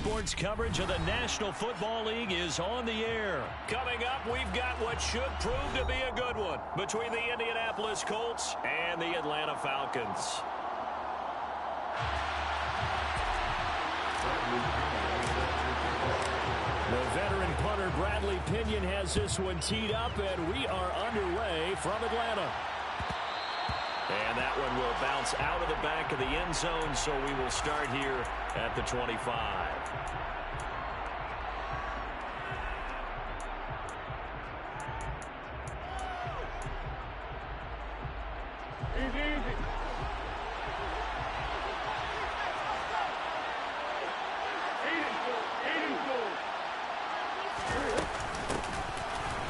Sports coverage of the National Football League is on the air. Coming up, we've got what should prove to be a good one between the Indianapolis Colts and the Atlanta Falcons. The veteran punter Bradley Pinion has this one teed up, and we are underway from Atlanta. And that one will bounce out of the back of the end zone, so we will start here at the 25.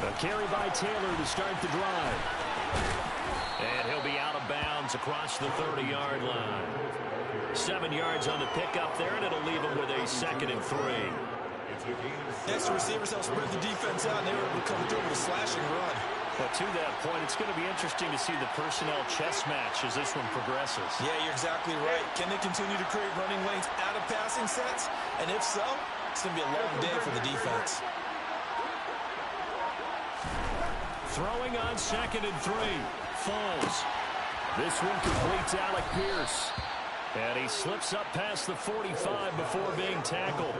A carry by Taylor to start the drive. And he'll be out of bounds across the 30-yard line. 7 yards on the pickup there, and it'll leave him with a 2nd and 3. Next, the receivers help spread the defense out, and they were able to come through with a slashing run. But to that point, it's going to be interesting to see the personnel chess match as this one progresses. Yeah, you're exactly right. Can they continue to create running lanes out of passing sets? And if so, it's going to be a long day for the defense. Throwing on 2nd and 3. Falls. This one completes Alec Pierce. And he slips up past the 45 before being tackled.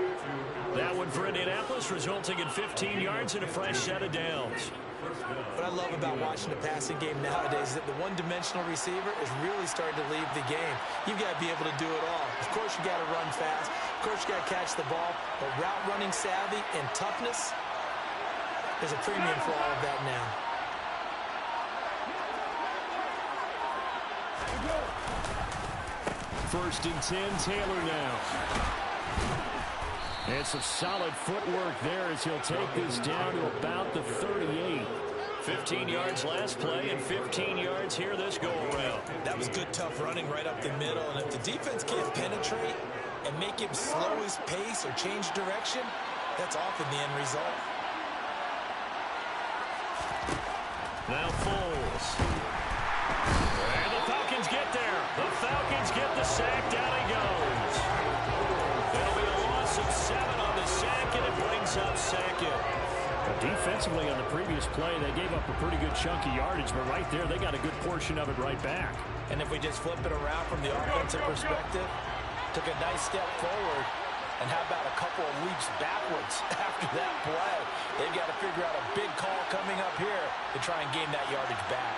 That one for Indianapolis, resulting in 15 yards and a fresh set of downs. What I love about watching the passing game nowadays is that the one-dimensional receiver is really starting to leave the game. You've got to be able to do it all. Of course, you got to run fast. Of course, you got to catch the ball. But route running savvy and toughness, there's a premium for all of that now. First and 10, Taylor now. And some solid footwork there as he'll take this down to about the 38. 15 yards last play and 15 yards here this go-around. That was good, tough running right up the middle. And if the defense can't penetrate and make him slow his pace or change direction, that's often the end result. Now Foles. And the Falcons get there. The Falcons get the sack. Down he goes. That'll be a loss of 7 on the sack, and it brings up 2nd. Defensively on the previous play, they gave up a pretty good chunk of yardage, but right there, they got a good portion of it right back. And if we just flip it around from the offensive perspective, took a nice step forward, and how about a couple of leaps backwards after that play? They've got to figure out a big call coming up here to try and gain that yardage back.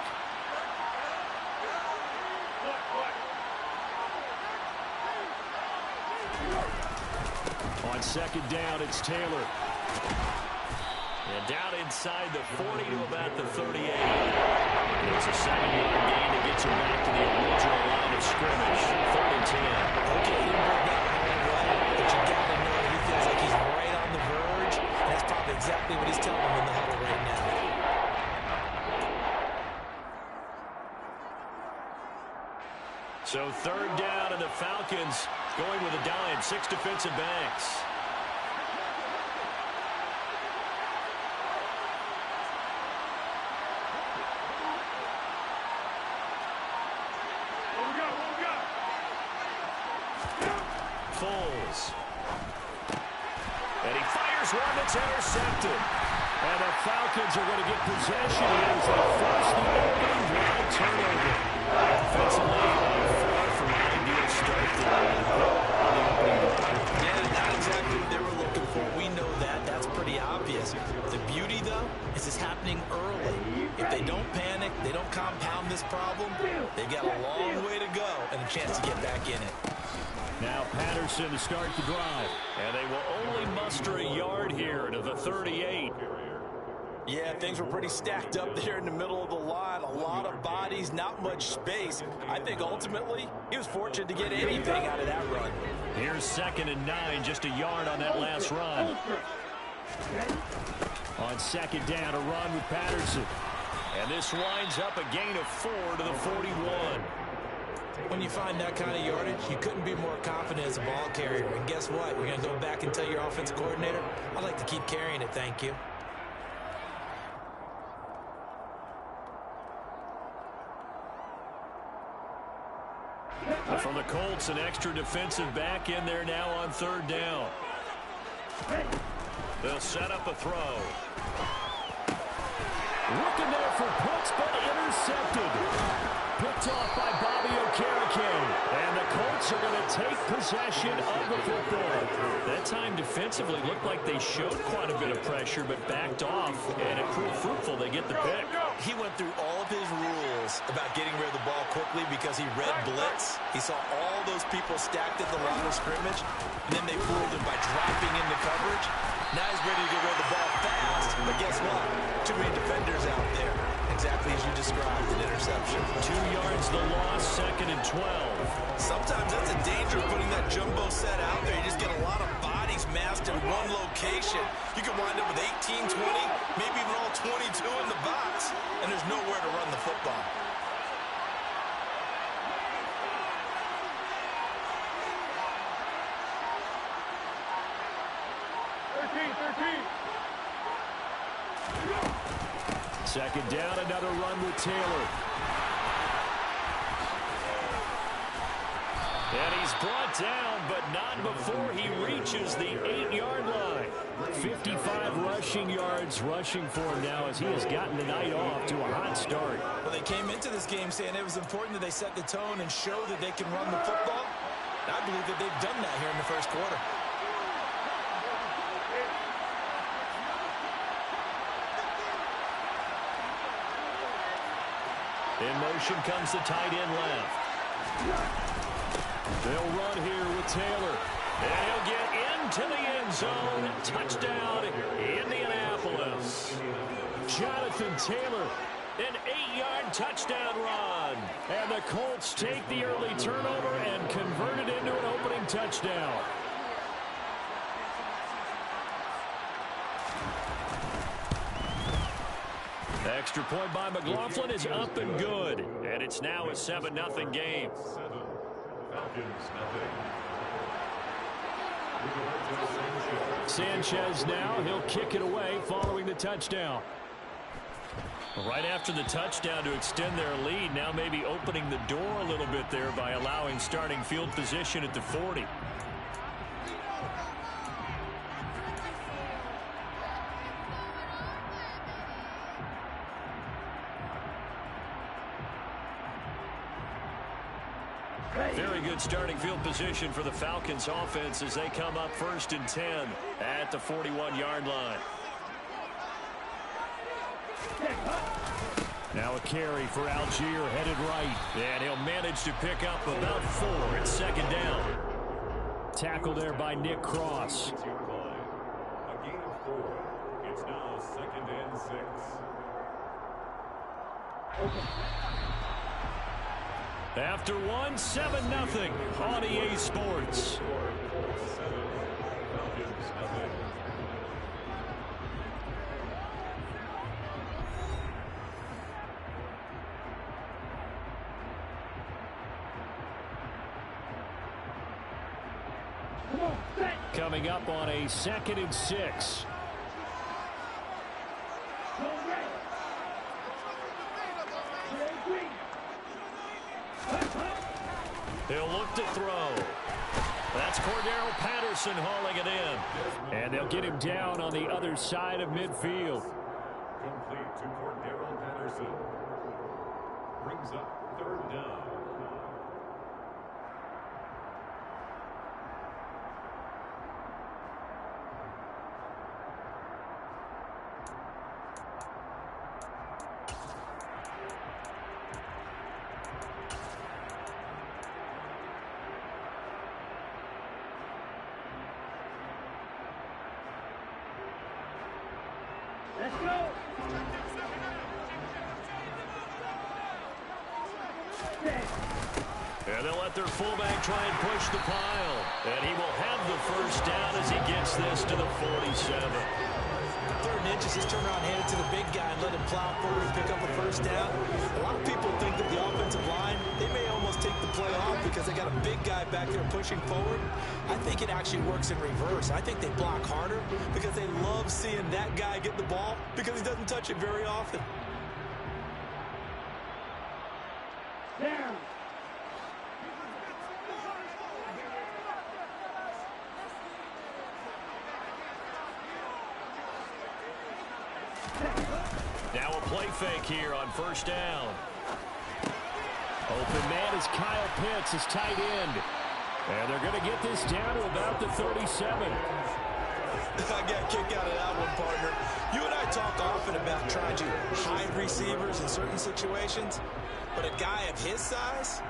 On 2nd down, it's Taylor. And down inside the 40 to about the 38. It's a 7-yard gain that gets him back to the original line of scrimmage. 3rd and 10. Okay, he broke that whole way, but you got to know he feels like he's right on the verge. And that's probably exactly what he's telling him in the huddle right now. So 3rd down, and the Falcons going with a dime. 6 defensive backs. Foles. And he fires one that's intercepted. And the Falcons are going to get possession here as they force the opening drive turnover. Offensively, far from an ideal start to the opening drive. Yeah, not exactly what they were looking for. We know that. That's pretty obvious. The beauty, though, is it's happening early. If they don't panic, they don't compound this problem, they've got a long way to go and a chance to get back in it. Now Patterson to start the drive. And they will only muster a yard here to the 38. Yeah, things were pretty stacked up there in the middle of the line. A lot of bodies, not much space. I think ultimately he was fortunate to get anything out of that run. Here's 2nd and 9, just a yard on that last run. On 2nd down, a run with Patterson. And this winds up a gain of 4 to the 41. When you find that kind of yardage, you couldn't be more confident as a ball carrier. And guess what? You're going to go back and tell your offensive coordinator, I'd like to keep carrying it, thank you. From the Colts, an extra defensive back in there now on 3rd down. They'll set up a throw. Looking there for puts, but intercepted. Picked off by Bobby Okereke. And the Colts are going to take possession of the football. That time defensively looked like they showed quite a bit of pressure, but backed off, and it proved fruitful. They get the pick. He went through all of his rules about getting rid of the ball quickly because he read blitz. He saw all those people stacked at the line of scrimmage, and then they fooled him by dropping into coverage. Now he's ready to get rid of the ball fast, but guess what? Too many defenders out there. Exactly as you described, an interception. 2 yards the loss, 2nd and 12. Sometimes that's a danger of putting that jumbo set out there. You just get a lot of bodies massed in one location. You can wind up with 18, 20, maybe even all 22 in the box, and there's nowhere to run the football. Second down, another run with Taylor. And he's brought down, but not before he reaches the 8-yard line. 55 rushing yards rushing for him now as he has gotten the night off to a hot start. Well, they came into this game saying it was important that they set the tone and show that they can run the football. And I believe that they've done that here in the first quarter. In motion comes the tight end left. They'll run here with Taylor. And he'll get into the end zone. Touchdown, Indianapolis. Jonathan Taylor, An 8-yard touchdown run. and the Colts take the early turnover and convert it into an opening touchdown. Extra point by McLaughlin is up and good. And it's now a 7-0 game. Sanchez now, he'll kick it away following the touchdown. Right after the touchdown to extend their lead, now maybe opening the door a little bit there by allowing starting field position at the 40. Very good starting field position for the Falcons offense as they come up 1st and 10 at the 41-yard line. Now a carry for Algier headed right. And he'll manage to pick up about 4 at 2nd down. Tackle there by Nick Cross. A gain of 4. It's now 2nd and 6. After one, 7-0 on EA Sports. Coming up on a 2nd and 6. He'll look to throw. That's Cordero Patterson hauling it in. And they'll get him down on the other side of midfield. Complete to Cordero Patterson. Brings up 3rd down. Let's go. And they'll let their fullback try and push the pile. And he will have the 1st down as he gets this to the 47. 3rd and inches, just turn around, hand it to the big guy, and let him plow forward and pick up a 1st down. A lot of people think that the offensive line, they may almost take the play off because they got a big guy back there pushing forward. I think it actually works in reverse. I think they block harder because they love seeing that guy get the ball because he doesn't touch it very often. Down. a play fake here on first down. Open man is Kyle Pitts, his tight end. And they're going to get this down to about the 37. I got a kick out of that one, partner. You and I talk often about trying to hide receivers in certain situations, but a guy of his size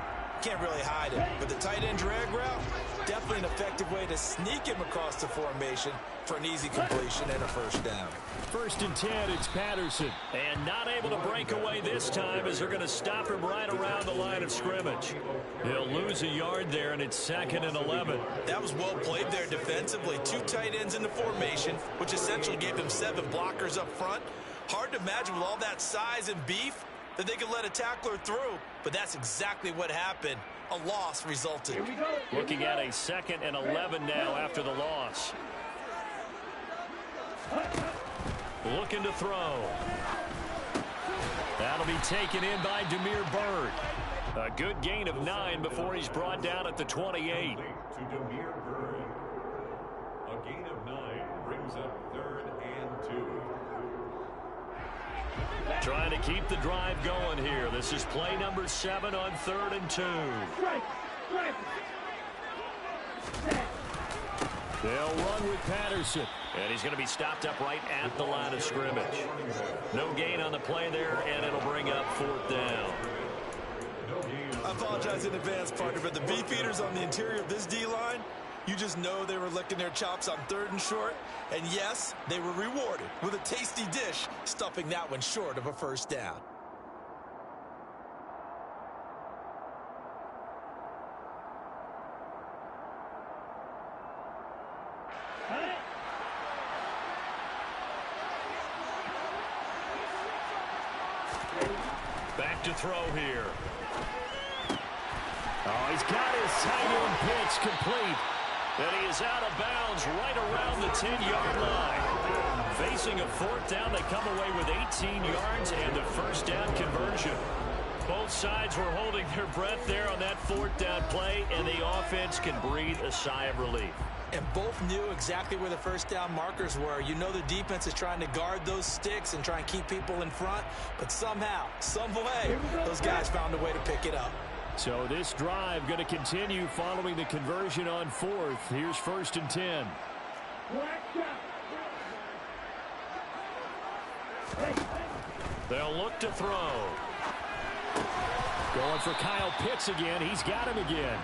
can't really hide him. But the tight end drag route, definitely an effective way to sneak him across the formation for an easy completion and a first down. 1st and 10, it's Patterson. And not able to break away this time as they're going to stop him right around the line of scrimmage. He'll lose a yard there, and it's 2nd and 11. That was well played there defensively. 2 tight ends in the formation, which essentially gave them 7 blockers up front. Hard to imagine with all that size and beef that they could let a tackler through, but that's exactly what happened. A loss resulted. Looking at a 2nd and 11 now after the loss. Looking to throw. That'll be taken in by Damiere Byrd. A good gain of 9 before he's brought down at the 28. To Damiere Byrd. A gain of 9 brings up 3rd and 2. Trying to keep the drive going here. This is play number 7 on 3rd and 2. They'll run with Patterson. And he's going to be stopped up right at the line of scrimmage. No gain on the play there, and it'll bring up 4th down. I apologize in advance, partner, but the beefeaters on the interior of this D-line, you just know they were licking their chops on 3rd and short. And yes, they were rewarded with a tasty dish, stuffing that one short of a first down. Back to throw here. Oh, he's got his tight end pitch complete. And he is out of bounds right around the 10-yard line. Facing a 4th down, they come away with 18 yards and the first down conversion. Both sides were holding their breath there on that 4th down play, and the offense can breathe a sigh of relief. And both knew exactly where the first down markers were. You know the defense is trying to guard those sticks and try and keep people in front, but somehow, some way, those guys found a way to pick it up. So this drive going to continue following the conversion on 4th. Here's 1st and 10. They'll look to throw. Going for Kyle Pitts again. He's got him again.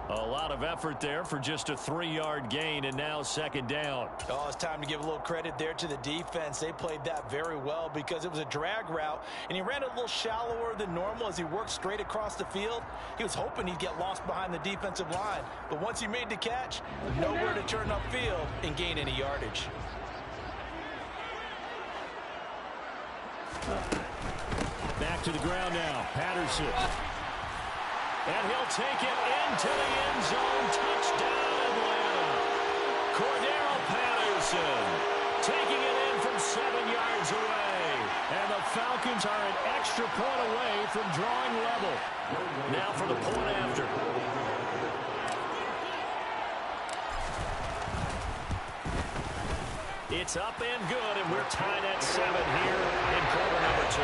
A lot of effort there for just a 3-yard gain, and now 2nd down. Oh, it's time to give a little credit there to the defense. They played that very well because it was a drag route, and he ran it a little shallower than normal as he worked straight across the field. He was hoping he'd get lost behind the defensive line, but once he made the catch, nowhere to turn upfield and gain any yardage. Back to the ground now. Patterson. And he'll take it into the end zone. Touchdown, Atlanta. Cordero Patterson taking it in from 7 yards away. And the Falcons are an extra point away from drawing level. Now for the point after. It's up and good, and we're tied at 7 here in quarter number 2.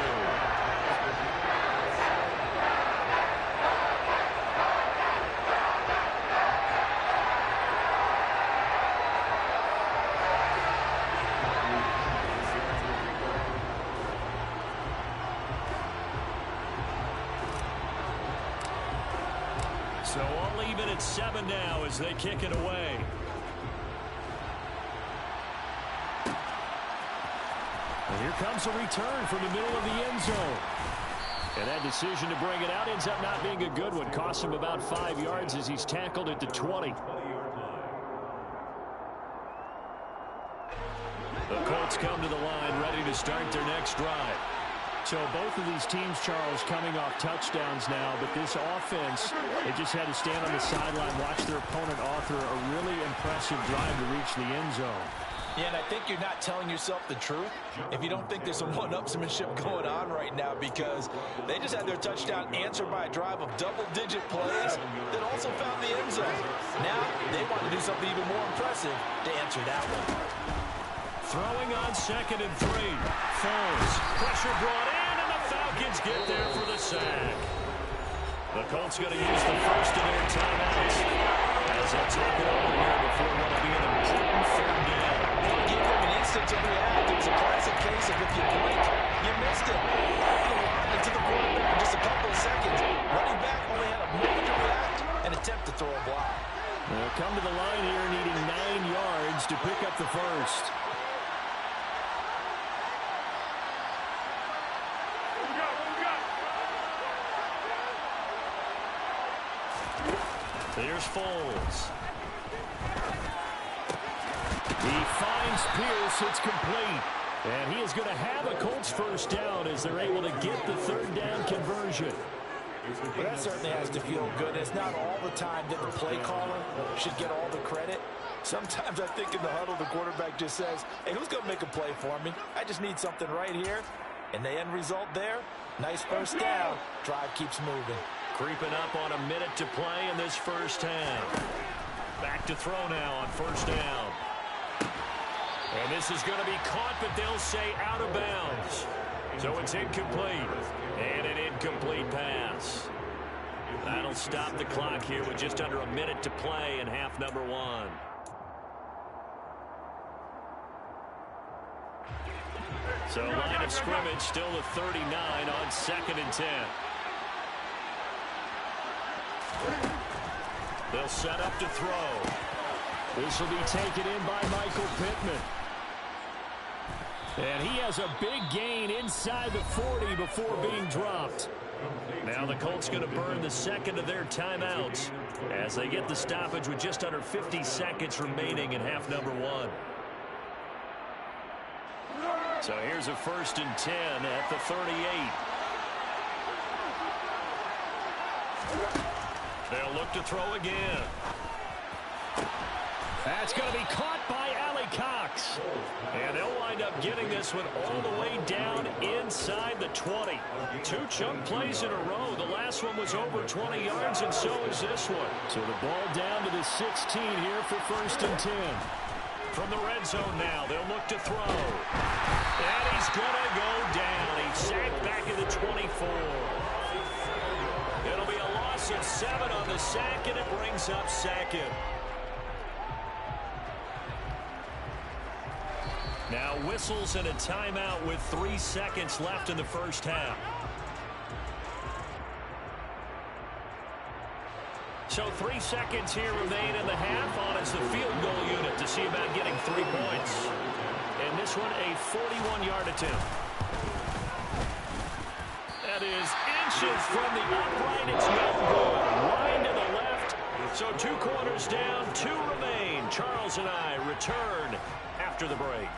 So all even at 7 now as they kick it away. And here comes a return from the middle of the end zone. And that decision to bring it out ends up not being a good one. Costs him about 5 yards as he's tackled at the 20. The Colts come to the line ready to start their next drive. So both of these teams, Charles, coming off touchdowns now, but this offense, they just had to stand on the sideline, watch their opponent author a really impressive drive to reach the end zone. Yeah, and I think you're not telling yourself the truth if you don't think there's some one-upsmanship going on right now, because they just had their touchdown answered by a drive of double-digit plays that also found the end zone. Now they want to do something even more impressive to answer that one. Throwing on 2nd and 3. Foles. Pressure brought in, and the Falcons get there for the sack. The Colts going to use the first of their timeouts as they'll take it over here before what will be an important 3rd down. They gave them an instant to react. It was a classic case of if you blink, you missed it. To the quarterback in just a couple of seconds. Running back only had a moment to react and attempt to throw a block. They'll come to the line here needing 9 yards to pick up the first. Here's Foles. He finds Pierce. It's complete. And he is going to have a Colts first down as they're able to get the 3rd down conversion. Well, that certainly has to feel good. It's not all the time that the play caller should get all the credit. Sometimes I think in the huddle, the quarterback just says, hey, who's going to make a play for me? I just need something right here. And the end result there, nice first down. Drive keeps moving. Creeping up on a minute to play in this first half. Back to throw now on 1st down. And this is going to be caught, but they'll say out of bounds. So it's incomplete. And an incomplete pass. That'll stop the clock here with just under a minute to play in half number 1. So line of scrimmage still at 39 on 2nd and 10. They'll set up to throw. This will be taken in by Michael Pittman. And he has a big gain inside the 40 before being dropped. Now the Colts going to burn the 2nd of their timeouts as they get the stoppage with just under 50 seconds remaining in half number 1. So here's a 1st and 10 at the 38. They'll look to throw again. That's going to be caught by Allie Cox. And they'll wind up getting this one all the way down inside the 20. 2 chunk plays in a row. The last one was over 20 yards, and so is this one. So the ball down to the 16 here for 1st and 10. From the red zone now, they'll look to throw. And he's going to go down. He's sacked back at the 24. It'll be a loss of 7 on the sack, and it brings up 2nd. Now whistles and a timeout with 3 seconds left in the first half. So 3 seconds here remain in the half on as the field goal unit to see about getting 3 points. And this one a 41-yard attempt. That is inches from the upright. It's no good. Line to the left. So 2 corners down, 2 remain. Charles and I return after the break.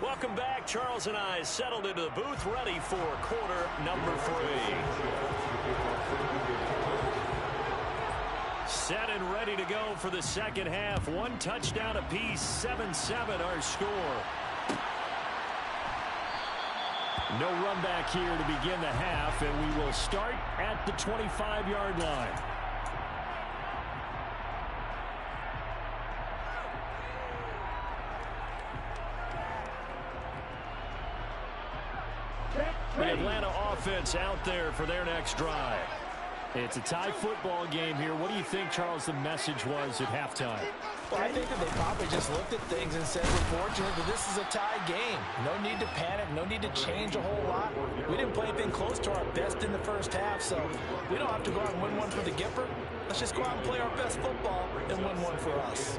Welcome back. Charles and I settled into the booth, ready for quarter number 3. Set and ready to go for the second half. 1 touchdown apiece, 7-7 our score. No run back here to begin the half, and we will start at the 25-yard line. The Atlanta offense out there for their next drive. It's a tie football game here. What do you think, Charles, the message was at halftime? Well, I think that they probably just looked at things and said, we're fortunate that this is a tie game. No need to panic. No need to change a whole lot. We didn't play anything close to our best in the first half, so we don't have to go out and win one for the Gipper. Let's just go out and play our best football and win one for us.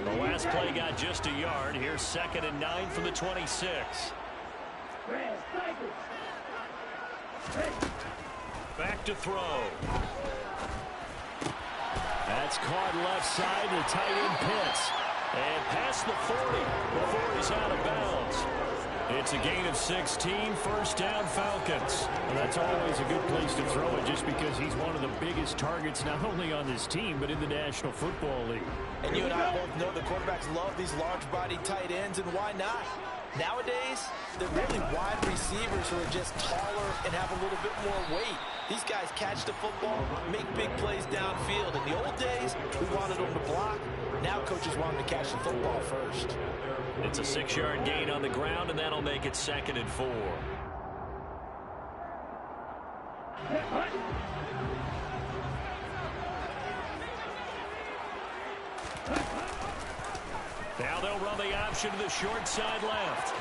The last play got just a yard. Here's 2nd and 9 from the 26. Back to throw. That's caught left side. The tight end Pitts. And past the 40 before he's out of bounds. It's a gain of 16, first down Falcons. Well, that's always a good place to throw it just because he's one of the biggest targets not only on this team but in the National Football League. And you and I both know the quarterbacks love these large-bodied tight ends, and why not? Nowadays, they're really wide receivers who are just taller and have a little bit more weight. These guys catch the football, make big plays downfield. In the old days, we wanted them to block. Now coaches want them to catch the football first. It's a 6-yard gain on the ground, and that'll make it 2nd and 4. Now they'll run the option to the short side left.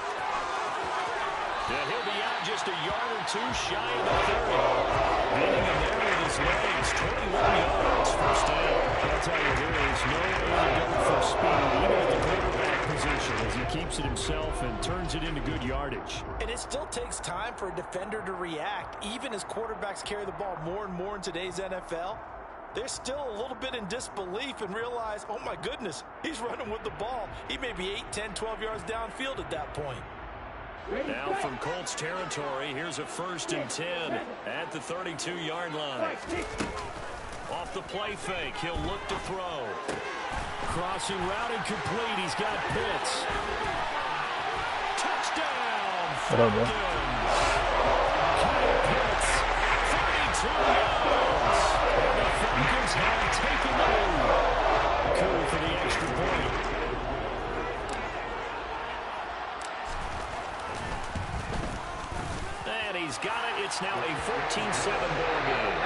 And he'll be out just a yard or two shy of the 30. Getting him there with his legs. 21 yards, first down. I'll tell you, there is no antidote for speed, even at the quarterback position, as he keeps it himself and turns it into good yardage. And it still takes time for a defender to react, even as quarterbacks carry the ball more and more in today's NFL. They're still a little bit in disbelief and realize, oh my goodness, he's running with the ball. He may be 8, 10, 12 yards downfield at that point. Now from Colts territory, here's a 1st and 10 at the 32-yard line. Off the play fake, he'll look to throw. Crossing route and complete. He's got Pitts. Touchdown, What up, bro? Kyle Pitts, 32 yards. And the Falcons have taken the lead. Curry for the extra point. And he's got it. It's now a 14-7 ball game.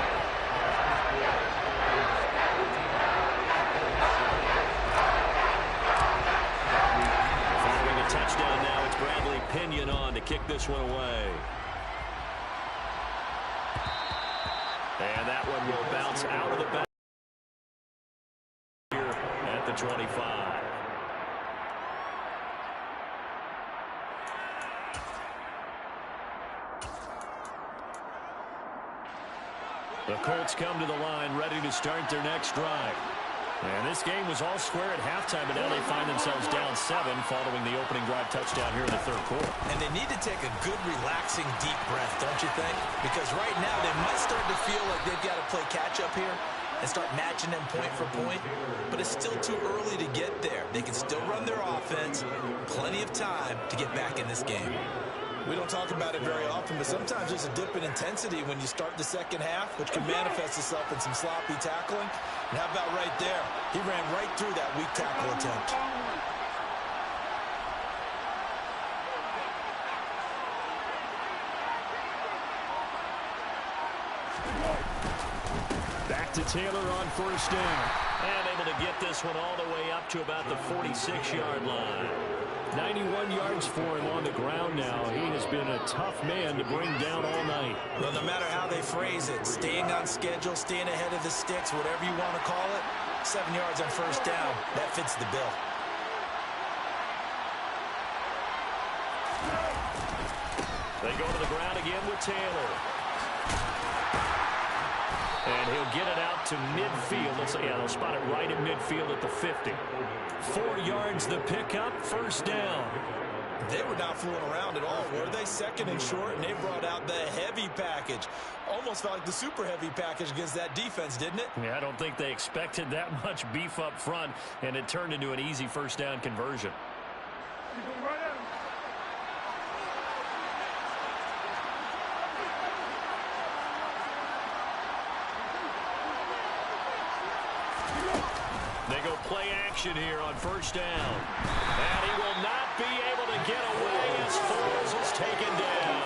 Following a touchdown now, it's Bradley Pinion on to kick this one away. And that one will bounce out of the back here at the 25. The Colts come to the line ready to start their next drive. And this game was all square at halftime, but now they find themselves down 7 following the opening drive touchdown here in the 3rd quarter. And they need to take a good, relaxing, deep breath, don't you think? Because right now they might start to feel like they've got to play catch-up here and start matching them point for point. But it's still too early to get there. They can still run their offense. Plenty of time to get back in this game. We don't talk about it very often, but sometimes there's a dip in intensity when you start the second half, which can manifest itself in some sloppy tackling. And how about right there? He ran right through that weak tackle attempt. Back to Taylor on 1st down. And able to get this one all the way up to about the 46-yard line. 91 yards for him on the ground now. He has been a tough man to bring down all night. Well, no matter how they phrase it, staying on schedule, staying ahead of the sticks, whatever you want to call it, 7 yards on 1st down, that fits the bill. They go to the ground again with Taylor. And he'll get it out to midfield. They'll spot it right in midfield at the 50. 4 yards the pickup, 1st down. They were not fooling around at all, were they? 2nd and short, and they brought out the heavy package. Almost felt like the super heavy package against that defense, didn't it? Yeah, I don't think they expected that much beef up front, and it turned into an easy 1st down conversion. They go play action here on 1st down. And he will not be able to get away as Foles is taken down.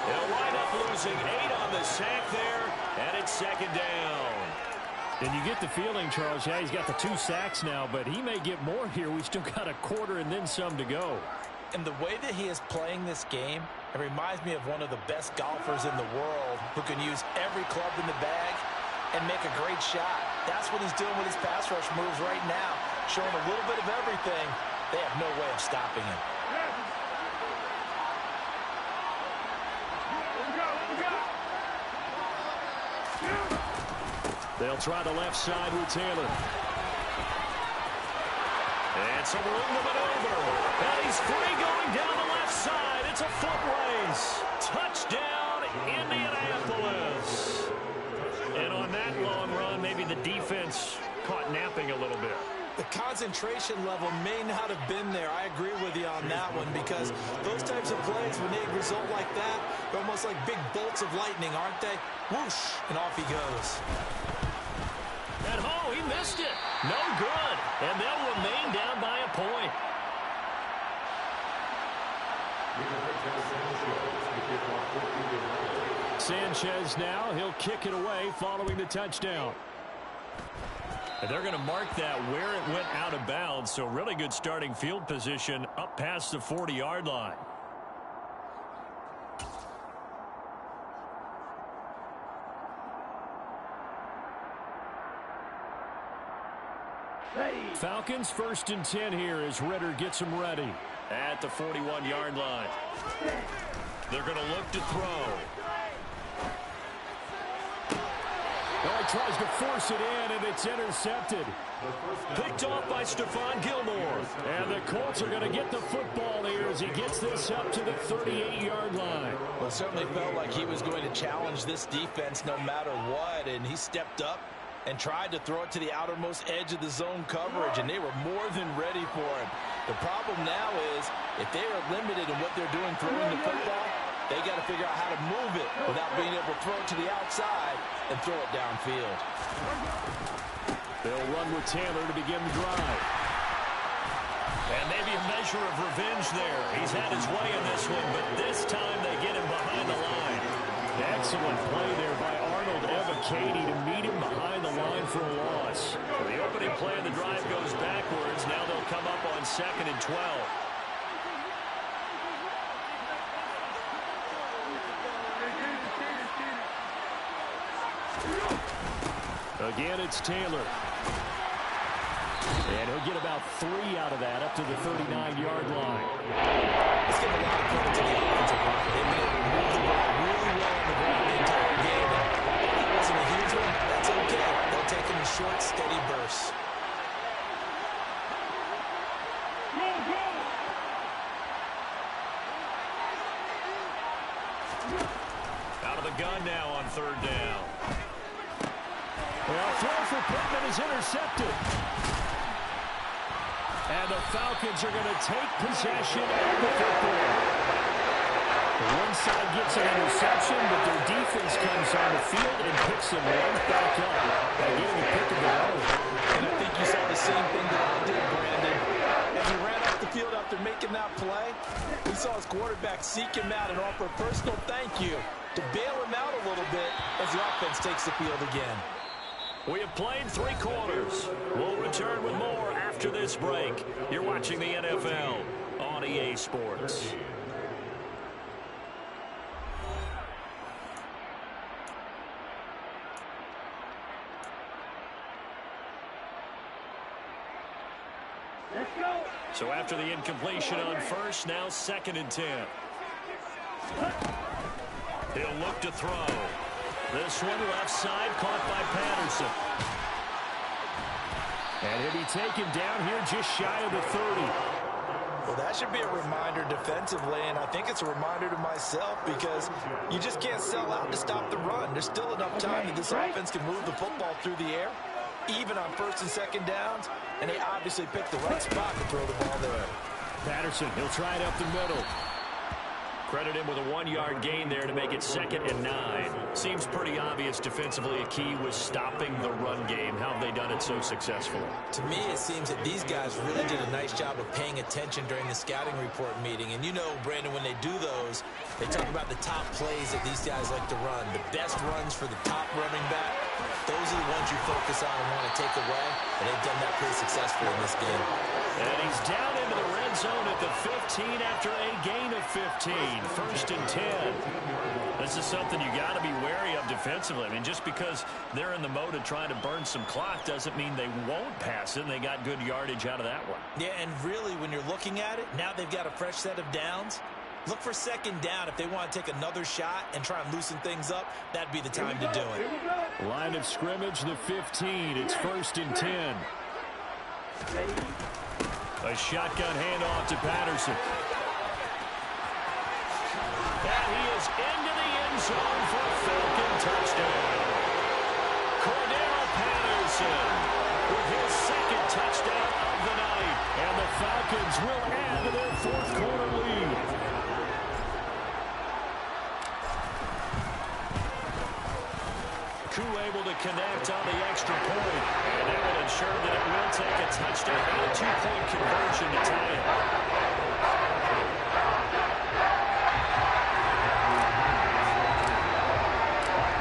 He'll wind up losing 8 on the sack there, and it's 2nd down. And you get the feeling, Charles, yeah, he's got the 2 sacks now, but he may get more here. We've still got a quarter and then some to go. And the way that he is playing this game, it reminds me of one of the best golfers in the world who can use every club in the bag and make a great shot. That's what he's doing with his pass rush moves right now, showing a little bit of everything. They have no way of stopping him. They'll try the left side with Taylor. And some room to maneuver. And he's free going down the left side. It's a foot race. Touchdown, Indianapolis. And on that long run, maybe the defense caught napping a little bit. The concentration level may not have been there. I agree with you on that one because those types of plays, when they result like that, they're almost like big bolts of lightning, aren't they? Whoosh, and off he goes. And he missed it. No good. And they'll remain down by a point. Sanchez now, he'll kick it away following the touchdown. And they're going to mark that where it went out of bounds, so really good starting field position up past the 40-yard line. Falcons 1st and 10 here as Ritter gets them ready. At the 41-yard line. They're going to look to throw. Well, he tries to force it in, and it's intercepted. Picked off by Stephon Gilmore. And the Colts are going to get the football here as he gets this up to the 38-yard line. Well, it certainly felt like he was going to challenge this defense no matter what, and he stepped up and tried to throw it to the outermost edge of the zone coverage, and they were more than ready for him. The problem now is if they are limited in what they're doing throwing the football, they got to figure out how to move it without being able to throw it to the outside and throw it downfield. They'll run with Taylor to begin the drive. And maybe a measure of revenge there. He's had his way in this one, but this time they get him behind the line. Excellent play there by Arnold Evakady to meet him behind the line for a loss. For the opening play of the drive goes backwards. Now they'll come up on 2nd and 12. Again, it's Taylor. And he'll get about 3 out of that up to the 39-yard line. Let's give a lot of credit to the offensive line. They've been able to move the ball really well on the ground the entire game. And that wasn't a huge one. That's okay. They'll take them in short, steady bursts. Out of the gun now on 3rd down. Well, throw for Pittman is intercepted. And the Falcons are going to take possession of the football. The one side gets an interception, but their defense comes on the field and picks them right back up by getting a pick of their own. And I think you saw the same thing that I did, Brandon. As he ran off the field after making that play, we saw his quarterback seek him out and offer a personal thank you to bail him out a little bit as the offense takes the field again. We have played 3 quarters. We'll return with more after this break. You're watching the NFL on EA Sports. Let's go. So after the incompletion on 1st, now 2nd and 10. He'll look to throw. This one left side caught by Patterson. And he'll be taken down here just shy of the 30. Well, that should be a reminder defensively, and I think it's a reminder to myself because you just can't sell out to stop the run. There's still enough time that this offense can move the football through the air, even on 1st and 2nd downs, and they obviously picked the right spot to throw the ball there. Patterson, he'll try it up the middle. Credit him with a 1-yard gain there to make it 2nd and 9. Seems pretty obvious defensively a key was stopping the run game. How have they done it so successfully? To me, it seems that these guys really did a nice job of paying attention during the scouting report meeting. And you know, Brandon, when they do those, they talk about the top plays that these guys like to run. The best runs for the top running back, those are the ones you focus on and want to take away. And they've done that pretty successfully in this game. And he's down into the red zone at the 15 after a gain of 15. 1st and 10. This is something you got to be wary of defensively. I mean, just because they're in the mode of trying to burn some clock doesn't mean they won't pass it. And they got good yardage out of that one. Yeah, and really, when you're looking at it, now they've got a fresh set of downs. Look for 2nd down. If they want to take another shot and try and loosen things up, that'd be the time to do it. Line of scrimmage, the 15. It's 1st and 10. A shotgun handoff to Patterson. And he is into the end zone for a Falcon touchdown. Cordero Patterson with his second touchdown of the night. And the Falcons will add to their fourth quarter lead. Koo able to connect on the extra point. And that will ensure that it will take a touchdown and a two-point conversion to tie it.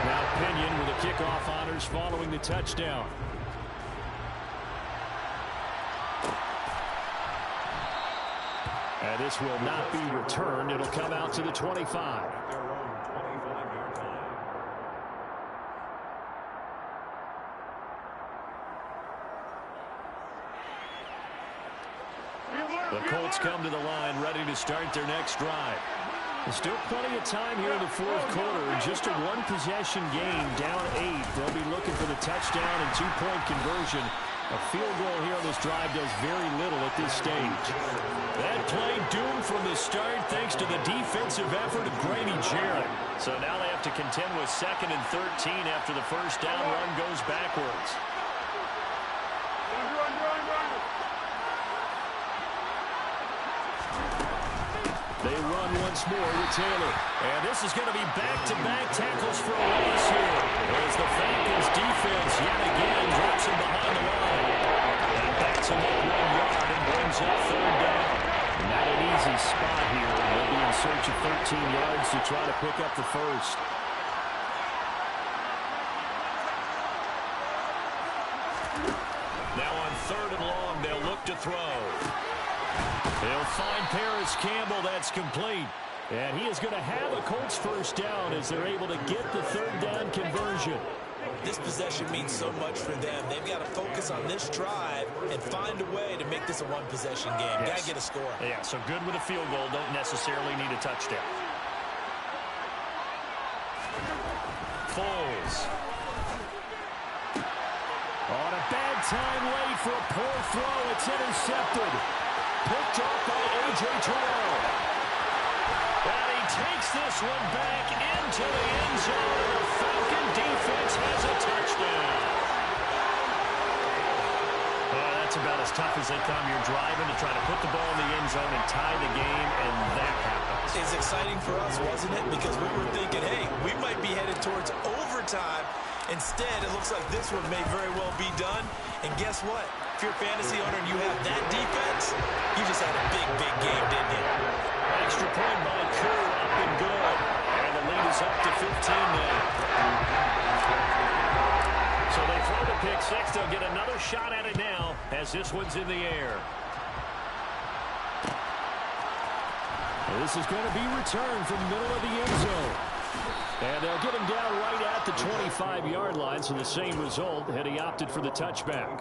Now Pinion with the kickoff honors following the touchdown. And this will not be returned. It'll come out to the 25. The Colts come to the line, ready to start their next drive. There's still plenty of time here in the fourth quarter. Just a one-possession game, down 8. They'll be looking for the touchdown and two-point conversion. A field goal here on this drive does very little at this stage. That play doomed from the start thanks to the defensive effort of Grady Jarrett. So now they have to contend with 2nd and 13 after the first down run goes backwards. They run once more with Taylor. And this is going to be back-to-back tackles for a loss here. As the Falcons defense yet again drops him behind the line. That backs him up 1 yard and brings up 3rd down. Not an easy spot here. They'll be in search of 13 yards to try to pick up the first. Now on 3rd and long, they'll look to throw. They'll find Paris Campbell. That's complete. And he is going to have a Colts first down as they're able to get the 3rd down conversion. This possession means so much for them. They've got to focus on this drive and find a way to make this a one-possession game. Yes. Got to get a score. Yeah, so good with a field goal. Don't necessarily need a touchdown. Foles. On a bad time late for a poor throw. It's intercepted. Picked off by A.J. Terrell. And he takes this one back into the end zone. The Falcon defense has a touchdown. That's about as tough as they come. You're driving to try to put the ball in the end zone and tie the game, and that happens. It's exciting for us, wasn't it? Because we were thinking, hey, we might be headed towards overtime. Instead, it looks like this one may very well be done. And guess what? If you're a fantasy owner and you have that defense, you just had a big, big game, didn't you? Extra point by Koo, up and good. And the lead is up to 15 now. So they throw the pick six. They'll get another shot at it now as this one's in the air. And this is going to be returned from the middle of the end zone. And they'll get him down right at the 25-yard line, so the same result had he opted for the touchback.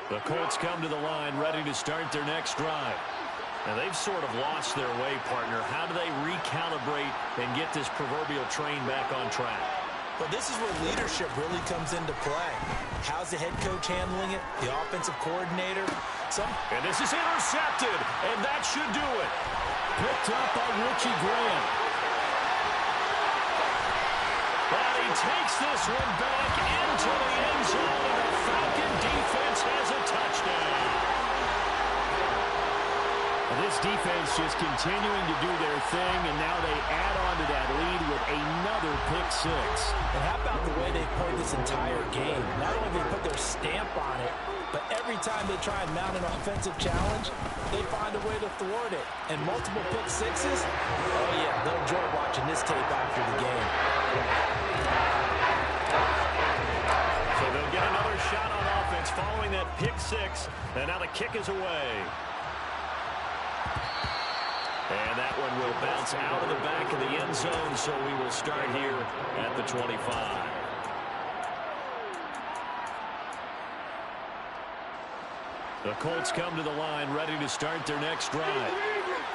The Colts come to the line ready to start their next drive. Now they've sort of lost their way, partner. How do they recalibrate and get this proverbial train back on track? Well, this is where leadership really comes into play. How's the head coach handling it? The offensive coordinator? And this is intercepted, and that should do it. Picked up by Richie Grant. And he takes this one back into the end zone, and the Falcon defense has a touchdown. And this defense just continuing to do their thing, and now they add on to that lead with another pick six. And how about the way they played this entire game? Not only did they put their stamp on it, but every time they try and mount an offensive challenge, they find a way to thwart it. And multiple pick sixes, oh yeah, they'll enjoy watching this tape after the game. So they'll get another shot on offense following that pick six, and now the kick is away. And that one will bounce out of the back of the end zone, so we will start here at the 25. The Colts come to the line ready to start their next drive.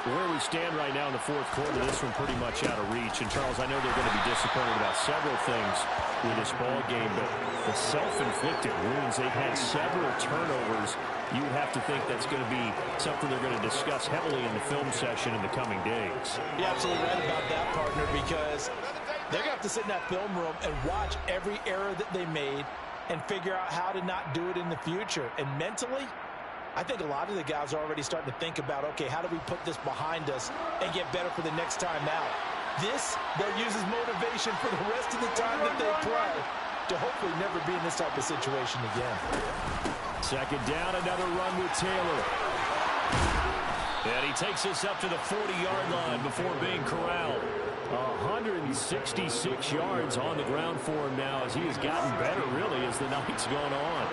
Where we stand right now in the fourth quarter, this one pretty much out of reach. And, Charles, I know they're going to be disappointed about several things with this ball game, but the self-inflicted wounds, they've had several turnovers. You would have to think that's going to be something they're going to discuss heavily in the film session in the coming days. You're absolutely right about that, partner, because they're going to have to sit in that film room and watch every error that they made and figure out how to not do it in the future. And mentally, I think a lot of the guys are already starting to think about, okay, how do we put this behind us and get better for the next time out? This, they'll use as motivation for the rest of the time that they play to hopefully never be in this type of situation again. Second down, another run with Taylor. And he takes us up to the 40-yard line before being corralled. 166 yards on the ground for him now as he has gotten better, really, as the night's gone on.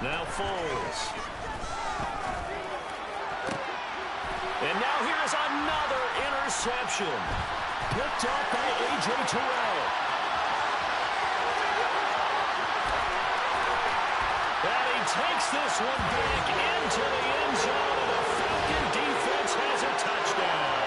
Now Foles. And now here's another interception. Picked up by A.J. Terrell. And he takes this one back into the end zone, and the Falcon defense has a touchdown.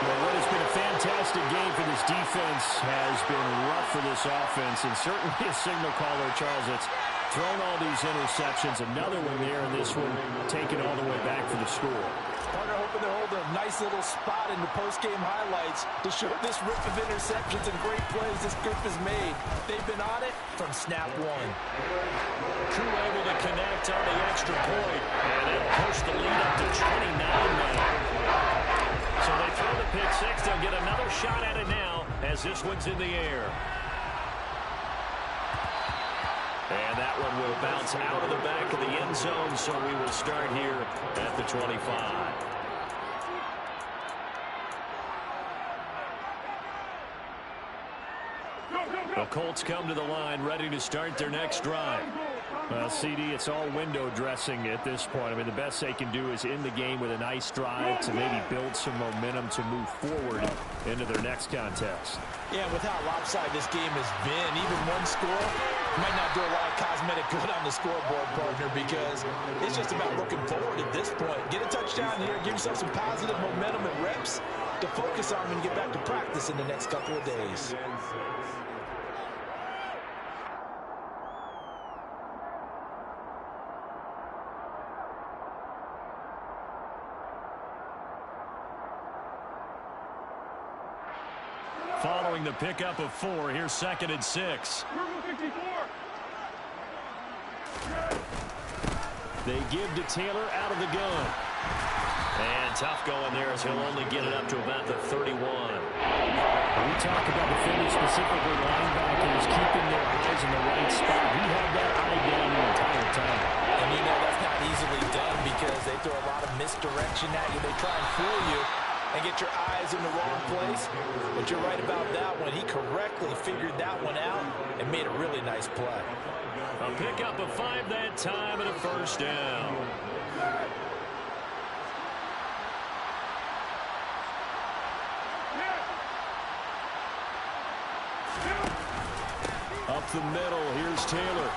Well, what has been a fantastic game for this defense has been rough for this offense, and certainly a signal caller, Charles, that's thrown all these interceptions. Another one there, and this one taken all the way back for the score. Partner hoping to hold a nice little spot in the post-game highlights to show this rip of interceptions and great plays this group has made. They've been on it from snap one. Crew able to connect on the extra point, and it'll push the lead up to 29 now. So they throw the pick six. They'll get another shot at it now as this one's in the air. And that one will bounce out of the back of the end zone, so we will start here at the 25. The Colts come to the line, ready to start their next drive. Well, CD, it's all window dressing at this point. I mean, the best they can do is end the game with a nice drive to maybe build some momentum to move forward into their next contest. Yeah, with how lopsided this game has been, even one score might not do a lot of cosmetic good on the scoreboard, partner, because it's just about looking forward at this point. Get a touchdown here, give yourself some positive momentum and reps to focus on and get back to practice in the next couple of days. Following the pickup of 4, here's 2nd and 6. They give to Taylor out of the gun. And tough going there as he'll only get it up to about the 31. We talk about defenders, specifically linebackers, keeping their eyes in the right spot. He had that eye down the entire time. And you know that's not easily done because they throw a lot of misdirection at you. They try and fool you and get your eyes in the wrong place. But you're right about that one. He correctly figured that one out and made a really nice play. A pickup of 5 that time and a first down. Up the middle, here's Taylor.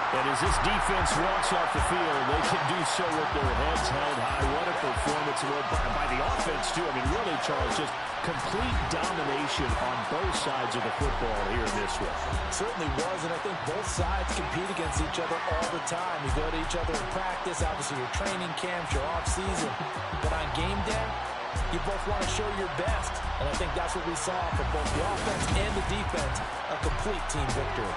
And as this defense walks off the field, they can do so with their heads held high. What a performance by the offense, too. I mean, really, Charles, just complete domination on both sides of the football here in this one. Certainly was, and I think both sides compete against each other all the time. You go to each other in practice, obviously your training camps, your off-season. But on game day, you both want to show your best. And I think that's what we saw from both the offense and the defense, a complete team victory.